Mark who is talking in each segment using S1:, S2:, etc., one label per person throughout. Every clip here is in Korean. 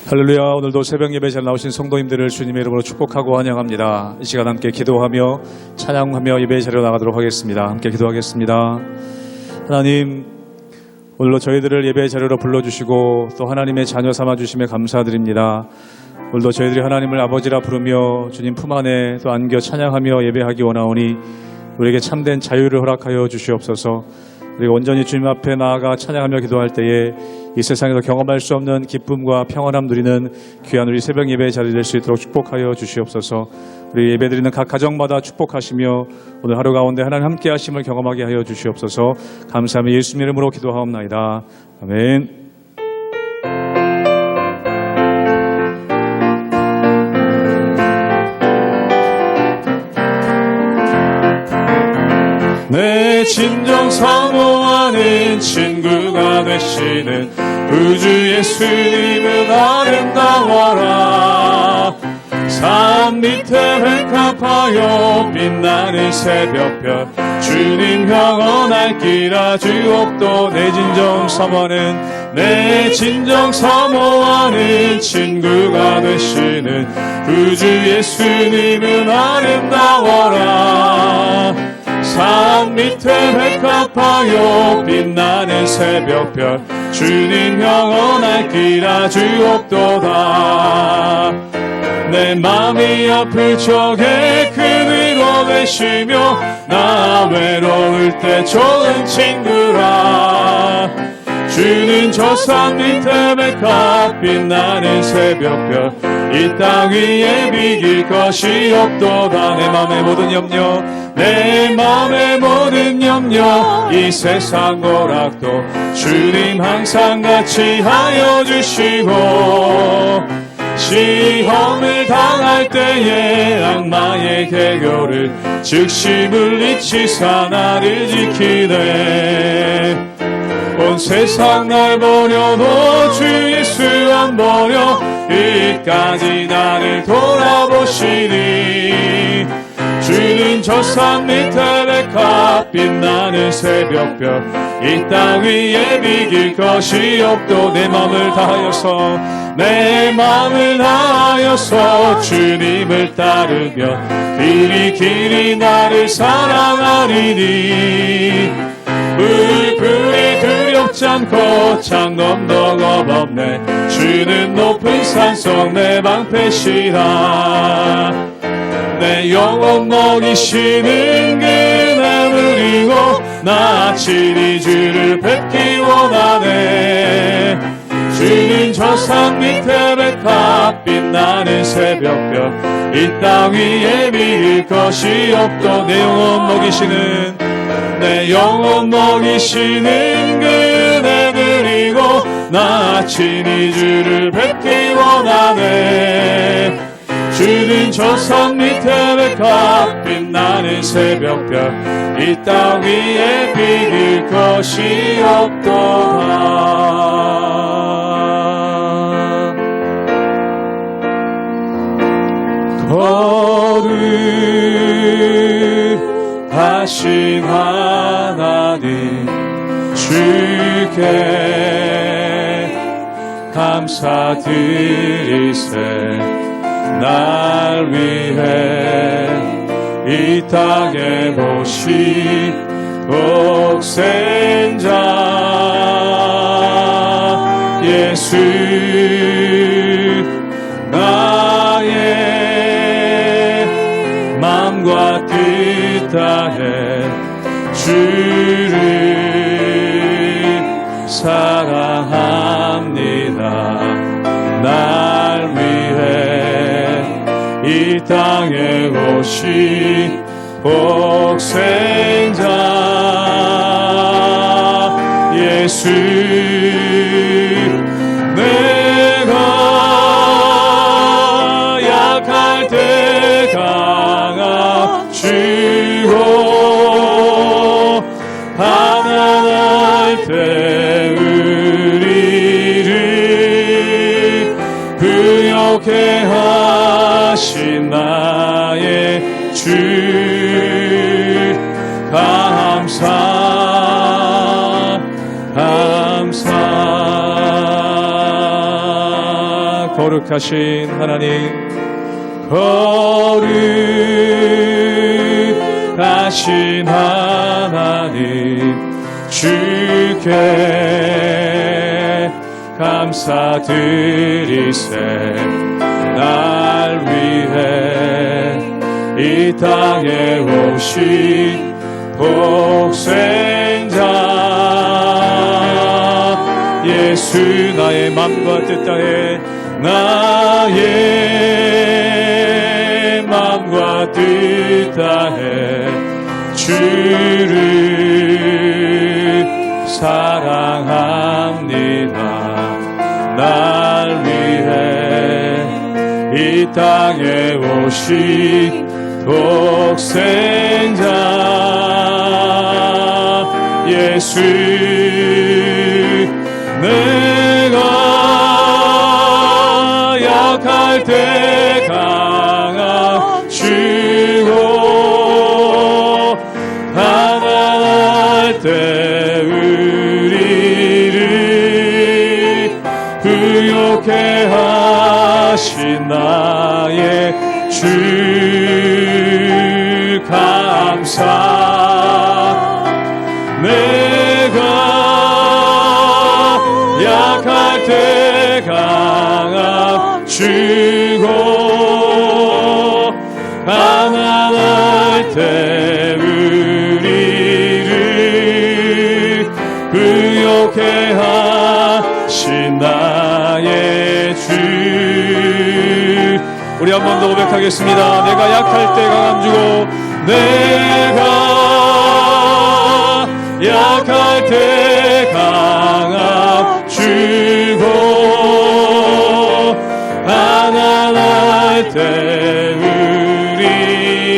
S1: 할렐루야. 오늘도 새벽 예배 잘 나오신 성도님들을 주님의 이름으로 축복하고 환영합니다. 이 시간 함께 기도하며 찬양하며 예배 자리로 나가도록 하겠습니다. 함께 기도하겠습니다. 하나님, 오늘로 저희들을 예배 자리로 불러주시고 또 하나님의 자녀 삼아주심에 감사드립니다. 오늘도 저희들이 하나님을 아버지라 부르며 주님 품 안에 또 안겨 찬양하며 예배하기 원하오니 우리에게 참된 자유를 허락하여 주시옵소서. 우리가 온전히 주님 앞에 나아가 찬양하며 기도할 때에 이 세상에서 경험할 수 없는 기쁨과 평안함 누리는 귀한 우리 새벽 예배의 자리 될 수 있도록 축복하여 주시옵소서. 우리 예배드리는 각 가정마다 축복하시며 오늘 하루 가운데 하나님 함께 하심을 경험하게 하여 주시옵소서. 감사하며 예수님 이름으로 기도하옵나이다. 아멘. 내 진정 사모하는 친구가 되시는 우주 예수님은 아름다워라. 산 밑에 획합하여 빛나는 새벽별 주님 영원할 길아 주옵도. 내 진정 사모하는 친구가 되시는 우주 예수님은 아름다워라. 산 밑에 획합하여 빛나는 새벽별 주님 영원할 길아 주옵도다. 내 맘이 아플 적에 큰 위로 되시며 나 외로울 때 좋은 친구라. 주는 저 산 밑에 백합 빛나는 새벽별 이 땅 위에 비길 것이 없도다. 내 맘의 모든 염려 이 세상 고락도 주님 항상 같이 하여 주시고, 시험을 당할 때에 악마의 개교를 즉시 물리치사 나를 지키네. 온 세상 날 버려도 주 예수 안 버려 이까지 나를 돌아보시니. 주는 저 산 밑에 백합 빛나는 새벽별 이 땅 위에 비길 것이 없도. 내 마음을 다하여서 주님을 따르며 길이 나를 사랑하리니. 불이 두렵지 않고 창검도 겁없네. 주는 높은 산속 내 방패시라. 내 영혼 먹이시는 그날 누리고 나 친히 주를 뵙기 원하네. 주는 저 산 밑에 백합 빛나는 새벽별 이 땅 위에 비길 것이 없도. 내 영혼 먹이시는 그날 누리고 나 친히 주를 뵙기 원하네. 주는 저 산 밑에 백합 빛나는 새벽별 이 땅 위에 비길 것이 없도다. 거룩하신 하나님 주께 감사드리세. 날 위해 이 땅에 오신 독생자 예수 나의 맘과 뜻 다해 주를 사랑합니다. 날 위해 이 땅에 오신 독생자 예수. 내가 약할 때 강함주고 가난할 때 의리를 부욕해 하신 나의 주 예수 감사 거룩하신 하나님 거룩하신 하나님 주께 감사드리세 날 위해 이 땅에 오신 복생자 예수 나의 맘과 뜻 다해 나의 맘과 뜻 다해 주를 사랑합니다 날 위해 이 땅에 오신 독생자 예수 내가 약할 때 강함주고 가난할 때 우리를 부욕해 하신 나의 주 감사 내가 약할 때 강함 주고 가난할 때 우리를 부욕해 하신 나의 주 우리 한 번 더 고백하겠습니다. 내가 약할 때 강함 주고 내가 약할 때 강함 주고 가난할 때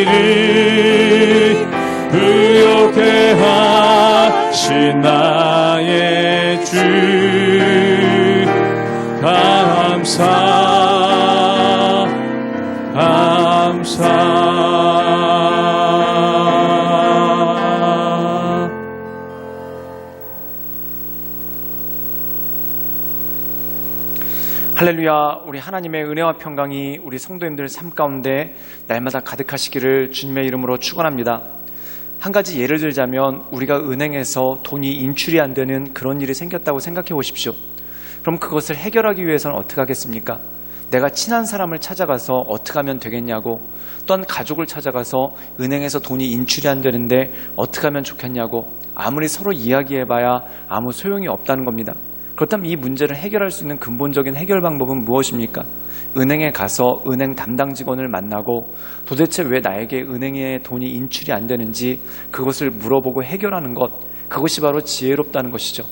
S1: 우리를 부욕해 하신 나의 주 감사
S2: 할렐루야. 우리 하나님의 은혜와 평강이 우리 성도님들 삶 가운데 날마다 가득하시기를 주님의 이름으로 축원합니다. 한 가지 예를 들자면 우리가 은행에서 돈이 인출이 안 되는 그런 일이 생겼다고 생각해 보십시오. 그럼 그것을 해결하기 위해서는 어떻게 하겠습니까? 내가 친한 사람을 찾아가서 어떻게 하면 되겠냐고, 또한 가족을 찾아가서 은행에서 돈이 인출이 안 되는데 어떻게 하면 좋겠냐고 아무리 서로 이야기해봐야 아무 소용이 없다는 겁니다. 그렇다면 이 문제를 해결할 수 있는 근본적인 해결 방법은 무엇입니까? 은행에 가서 은행 담당 직원을 만나고 도대체 왜 나에게 은행에 돈이 인출이 안 되는지 그것을 물어보고 해결하는 것, 그것이 바로 지혜롭다는 것이죠.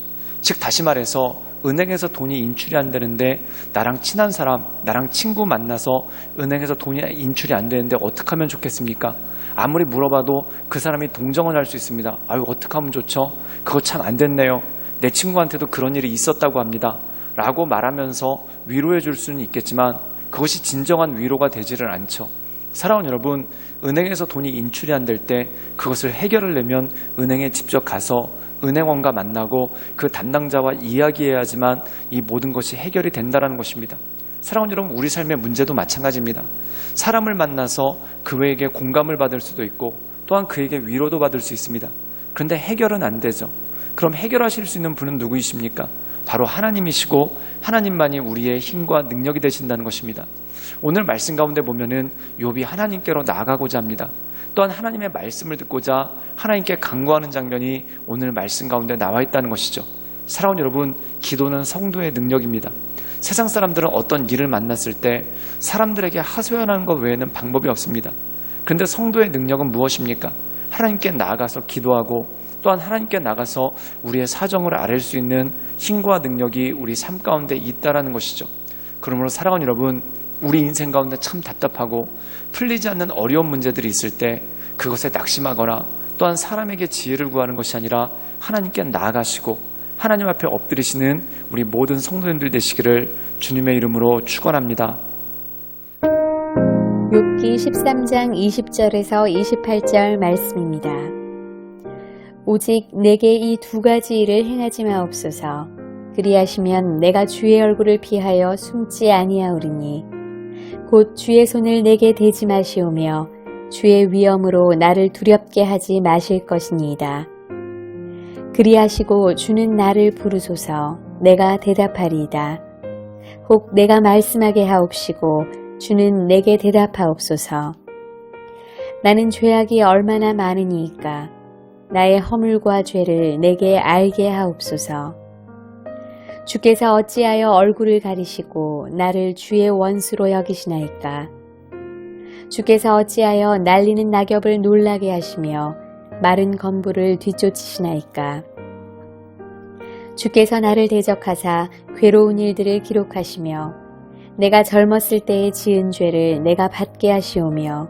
S2: 즉 다시 말해서 은행에서 돈이 인출이 안 되는데 나랑 친한 사람, 나랑 친구 만나서 은행에서 돈이 인출이 안 되는데 어떻게 하면 좋겠습니까? 아무리 물어봐도 그 사람이 동정은 할 수 있습니다. 아유, 어떻게 하면 좋죠? 그거 참 안 됐네요. 내 친구한테도 그런 일이 있었다고 합니다. 라고 말하면서 위로해 줄 수는 있겠지만 그것이 진정한 위로가 되지를 않죠. 사랑하는 여러분, 은행에서 돈이 인출이 안 될 때 그것을 해결을 내면 은행에 직접 가서 은행원과 만나고 그 담당자와 이야기해야지만 이 모든 것이 해결이 된다는 것입니다. 사랑하는 여러분, 우리 삶의 문제도 마찬가지입니다. 사람을 만나서 그에게 공감을 받을 수도 있고 또한 그에게 위로도 받을 수 있습니다. 그런데 해결은 안 되죠. 그럼 해결하실 수 있는 분은 누구이십니까? 바로 하나님이시고 하나님만이 우리의 힘과 능력이 되신다는 것입니다. 오늘 말씀 가운데 보면은 욥이 하나님께로 나아가고자 합니다. 또한 하나님의 말씀을 듣고자 하나님께 간구하는 장면이 오늘 말씀 가운데 나와 있다는 것이죠. 사랑하는 여러분, 기도는 성도의 능력입니다. 세상 사람들은 어떤 일을 만났을 때 사람들에게 하소연하는 것 외에는 방법이 없습니다. 그런데 성도의 능력은 무엇입니까? 하나님께 나아가서 기도하고 또한 하나님께 나가서 우리의 사정을 아뢰 수 있는 힘과 능력이 우리 삶 가운데 있다는 것이죠. 그러므로 사랑하는 여러분, 우리 인생 가운데 참 답답하고 풀리지 않는 어려운 문제들이 있을 때 그것에 낙심하거나 또한 사람에게 지혜를 구하는 것이 아니라 하나님께 나아가시고 하나님 앞에 엎드리시는 우리 모든 성도님들 되시기를 주님의 이름으로 축원합니다.
S3: 욥기 13장 20절에서 28절 말씀입니다. 오직 내게 이 두 가지 일을 행하지 마옵소서. 그리하시면 내가 주의 얼굴을 피하여 숨지 아니하오리니 곧 주의 손을 내게 대지 마시오며 주의 위엄으로 나를 두렵게 하지 마실 것이니이다. 그리하시고 주는 나를 부르소서. 내가 대답하리이다. 혹 내가 말씀하게 하옵시고 주는 내게 대답하옵소서. 나는 죄악이 얼마나 많으니이까 나의 허물과 죄를 내게 알게 하옵소서. 주께서 어찌하여 얼굴을 가리시고 나를 주의 원수로 여기시나이까. 주께서 어찌하여 날리는 낙엽을 놀라게 하시며 마른 건부를 뒤쫓으시나이까. 주께서 나를 대적하사 괴로운 일들을 기록하시며 내가 젊었을 때에 지은 죄를 내가 받게 하시오며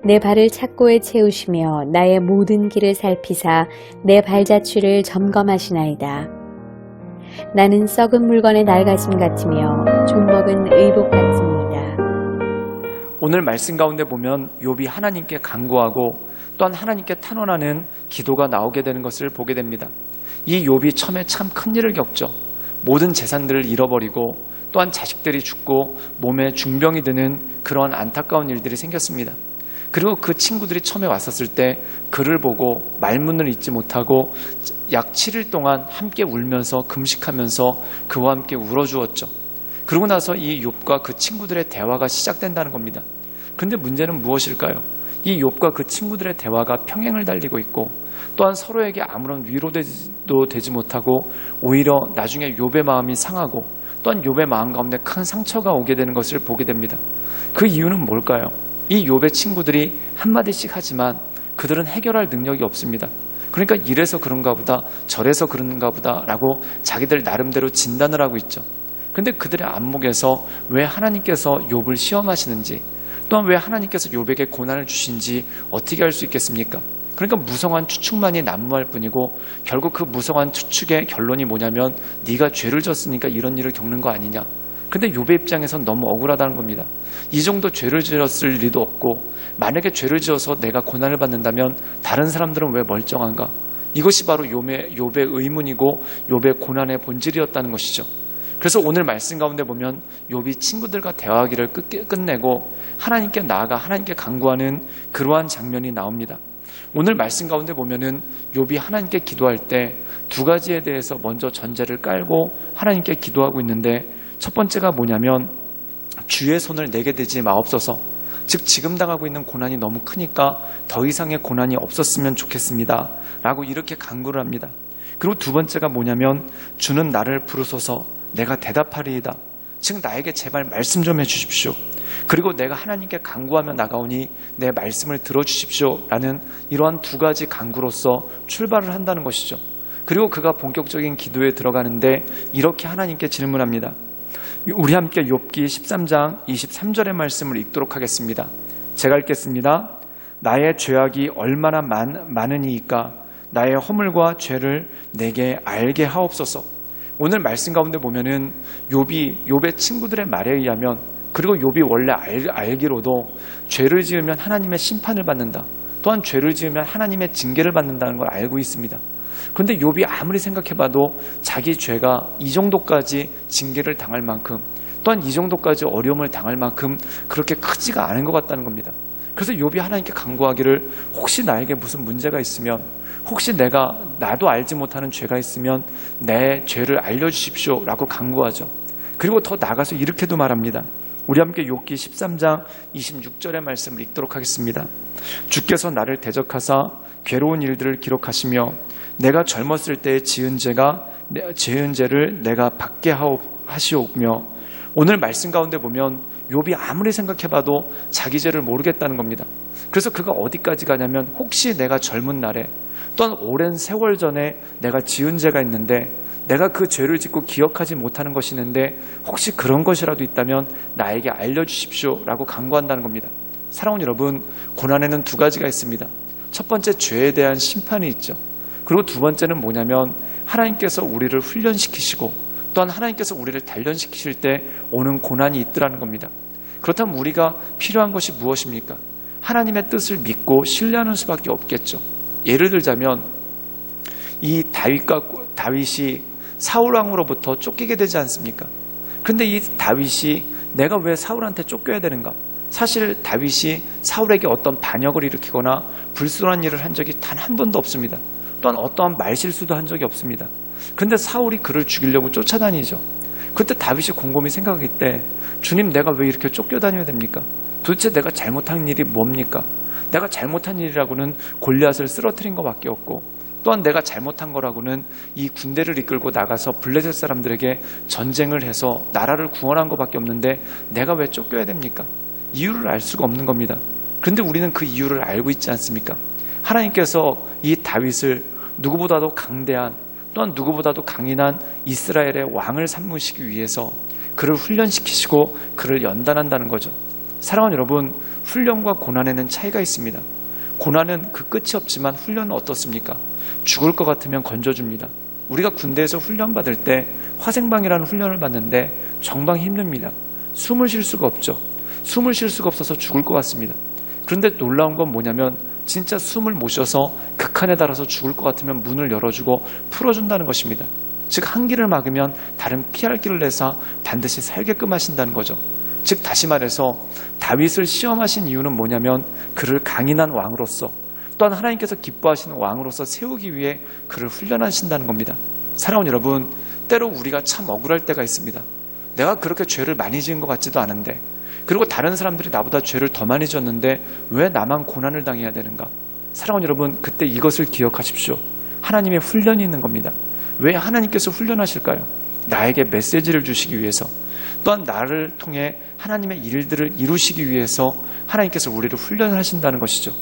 S3: 내 발을 착고에 채우시며 나의 모든 길을 살피사 내 발자취를 점검하시나이다. 나는 썩은 물건의 낡아짐 같으며 좀먹은 의복 같으니이다.
S2: 오늘 말씀 가운데 보면 욥이 하나님께 간구하고 또한 하나님께 탄원하는 기도가 나오게 되는 것을 보게 됩니다. 이 욥이 처음에 참 큰일을 겪죠. 모든 재산들을 잃어버리고 또한 자식들이 죽고 몸에 중병이 드는 그러한 안타까운 일들이 생겼습니다. 그리고 그 친구들이 처음에 왔었을 때 그를 보고 말문을 잇지 못하고 약 7일 동안 함께 울면서 금식하면서 그와 함께 울어주었죠. 그러고 나서 이 욥과 그 친구들의 대화가 시작된다는 겁니다. 근데 문제는 무엇일까요? 이 욥과 그 친구들의 대화가 평행을 달리고 있고 또한 서로에게 아무런 위로도 되지 못하고 오히려 나중에 욥의 마음이 상하고 또한 욥의 마음 가운데 큰 상처가 오게 되는 것을 보게 됩니다. 그 이유는 뭘까요? 이 욥의 친구들이 한마디씩 하지만 그들은 해결할 능력이 없습니다. 그러니까 이래서 그런가 보다 저래서 그런가 보다 라고 자기들 나름대로 진단을 하고 있죠. 근데 그들의 안목에서 왜 하나님께서 욥을 시험하시는지 또한 왜 하나님께서 욥에게 고난을 주신지 어떻게 알 수 있겠습니까? 그러니까 무성한 추측만이 난무할 뿐이고 결국 그 무성한 추측의 결론이 뭐냐면 네가 죄를 졌으니까 이런 일을 겪는 거 아니냐. 근데 욥의 입장에선 너무 억울하다는 겁니다. 이 정도 죄를 지었을 리도 없고 만약에 죄를 지어서 내가 고난을 받는다면 다른 사람들은 왜 멀쩡한가? 이것이 바로 욥의 의문이고 욥의 고난의 본질이었다는 것이죠. 그래서 오늘 말씀 가운데 보면 욥이 친구들과 대화하기를 끝내고 하나님께 나아가 하나님께 간구하는 그러한 장면이 나옵니다. 오늘 말씀 가운데 보면은 욥이 하나님께 기도할 때 두 가지에 대해서 먼저 전제를 깔고 하나님께 기도하고 있는데 첫 번째가 뭐냐면 주의 손을 내게 대지 마옵소서. 즉 지금 당하고 있는 고난이 너무 크니까 더 이상의 고난이 없었으면 좋겠습니다 라고 이렇게 간구를 합니다. 그리고 두 번째가 뭐냐면 주는 나를 부르소서 내가 대답하리이다. 즉 나에게 제발 말씀 좀 해주십시오. 그리고 내가 하나님께 간구하며 나가오니 내 말씀을 들어주십시오 라는 이러한 두 가지 간구로서 출발을 한다는 것이죠. 그리고 그가 본격적인 기도에 들어가는데 이렇게 하나님께 질문합니다. 우리 함께 욥기 13장 23절의 말씀을 읽도록 하겠습니다. 제가 읽겠습니다. 나의 죄악이 얼마나 많으니이까 나의 허물과 죄를 내게 알게 하옵소서. 오늘 말씀 가운데 보면은 욥의 친구들의 말에 의하면 그리고 욥이 원래 알기로도 죄를 지으면 하나님의 심판을 받는다. 또한 죄를 지으면 하나님의 징계를 받는다는 걸 알고 있습니다. 그런데 욥이 아무리 생각해봐도 자기 죄가 이 정도까지 징계를 당할 만큼 또한 이 정도까지 어려움을 당할 만큼 그렇게 크지가 않은 것 같다는 겁니다. 그래서 욥이 하나님께 간구하기를 혹시 나에게 무슨 문제가 있으면 혹시 나도 알지 못하는 죄가 있으면 내 죄를 알려주십시오 라고 간구하죠. 그리고 더 나가서 이렇게도 말합니다. 우리 함께 욥기 13장 26절의 말씀을 읽도록 하겠습니다. 주께서 나를 대적하사 괴로운 일들을 기록하시며 내가 젊었을 때에 지은 죄를 내가 받게 하시오며 오늘 말씀 가운데 보면 욥이 아무리 생각해봐도 자기 죄를 모르겠다는 겁니다. 그래서 그가 어디까지 가냐면 혹시 내가 젊은 날에 또한 오랜 세월 전에 내가 지은 죄가 있는데 내가 그 죄를 짓고 기억하지 못하는 것이 있는데 혹시 그런 것이라도 있다면 나에게 알려주십시오 라고 간구한다는 겁니다. 사랑하는 여러분, 고난에는 두 가지가 있습니다. 첫 번째 죄에 대한 심판이 있죠. 그리고 두 번째는 뭐냐면 하나님께서 우리를 훈련시키시고 또한 하나님께서 우리를 단련시키실 때 오는 고난이 있더라는 겁니다. 그렇다면 우리가 필요한 것이 무엇입니까? 하나님의 뜻을 믿고 신뢰하는 수밖에 없겠죠. 예를 들자면 이 다윗이 사울왕으로부터 쫓기게 되지 않습니까? 그런데 이 다윗이 내가 왜 사울한테 쫓겨야 되는가? 사실 다윗이 사울에게 어떤 반역을 일으키거나 불순한 일을 한 적이 단 한 번도 없습니다. 또한 어떠한 말실수도 한 적이 없습니다. 그런데 사울이 그를 죽이려고 쫓아다니죠. 그때 다윗이 곰곰이 생각할 때 주님, 내가 왜 이렇게 쫓겨다녀야 됩니까? 도대체 내가 잘못한 일이 뭡니까? 내가 잘못한 일이라고는 골리앗을 쓰러뜨린 것밖에 없고, 또한 내가 잘못한 거라고는 이 군대를 이끌고 나가서 블레셋 사람들에게 전쟁을 해서 나라를 구원한 것밖에 없는데 내가 왜 쫓겨야 됩니까? 이유를 알 수가 없는 겁니다. 그런데 우리는 그 이유를 알고 있지 않습니까? 하나님께서 이 다윗을 누구보다도 강대한, 또한 누구보다도 강인한 이스라엘의 왕을 삼으시기 위해서 그를 훈련시키시고 그를 연단한다는 거죠. 사랑하는 여러분, 훈련과 고난에는 차이가 있습니다. 고난은 그 끝이 없지만 훈련은 어떻습니까? 죽을 것 같으면 건져줍니다. 우리가 군대에서 훈련받을 때 화생방이라는 훈련을 받는데 정말 힘듭니다. 숨을 쉴 수가 없죠. 숨을 쉴 수가 없어서 죽을 것 같습니다. 그런데 놀라운 건 뭐냐면 진짜 숨을 못 쉬어서 극한에 달아서 죽을 것 같으면 문을 열어주고 풀어준다는 것입니다. 즉, 한 길을 막으면 다른 피할 길을 내서 반드시 살게끔 하신다는 거죠. 즉, 다시 말해서 다윗을 시험하신 이유는 뭐냐면 그를 강인한 왕으로서, 또한 하나님께서 기뻐하시는 왕으로서 세우기 위해 그를 훈련하신다는 겁니다. 사랑하는 여러분, 때로 우리가 참 억울할 때가 있습니다. 내가 그렇게 죄를 많이 지은 것 같지도 않은데, 그리고 다른 사람들이 나보다 죄를 더 많이 지었는데 왜 나만 고난을 당해야 되는가? 사랑하는 여러분, 그때 이것을 기억하십시오. 하나님의 훈련이 있는 겁니다. 왜 하나님께서 훈련하실까요? 나에게 메시지를 주시기 위해서, 또한 나를 통해 하나님의 일들을 이루시기 위해서 하나님께서 우리를 훈련을 하신다는 것이죠.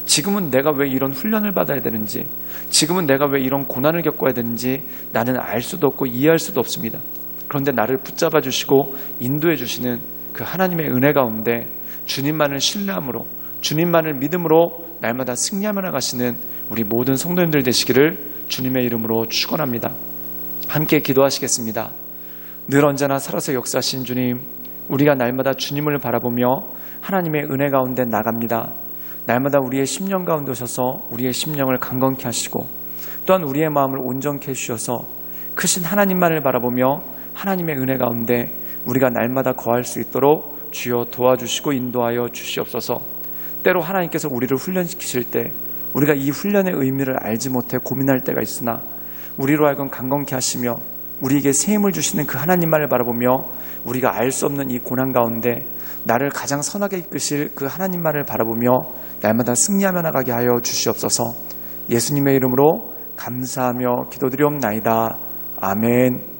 S2: 지금은 내가 왜 이런 훈련을 받아야 되는지, 지금은 내가 왜 이런 고난을 겪어야 되는지 나는 알 수도 없고 이해할 수도 없습니다. 그런데 나를 붙잡아 주시고 인도해 주시는 그 하나님의 은혜 가운데 주님만을 신뢰함으로, 주님만을 믿음으로 날마다 승리하며 나가시는 우리 모든 성도님들 되시기를 주님의 이름으로 축원합니다. 함께 기도하시겠습니다. 늘 언제나 살아서 역사하신 주님, 우리가 날마다 주님을 바라보며 하나님의 은혜 가운데 나갑니다. 날마다 우리의 심령 가운데 오셔서 우리의 심령을 강건케 하시고, 또한 우리의 마음을 온전케 해주셔서 크신 하나님만을 바라보며 하나님의 은혜 가운데 우리가 날마다 거할 수 있도록 주여 도와주시고 인도하여 주시옵소서. 때로 하나님께서 우리를 훈련시키실 때 우리가 이 훈련의 의미를 알지 못해 고민할 때가 있으나, 우리로 하여금 강건케 하시며 우리에게 새 힘을 주시는 그 하나님만을 바라보며 우리가 알 수 없는 이 고난 가운데 나를 가장 선하게 이끄실 그 하나님만을 바라보며 날마다 승리하며 나가게 하여 주시옵소서. 예수님의 이름으로 감사하며 기도드리옵나이다. 아멘.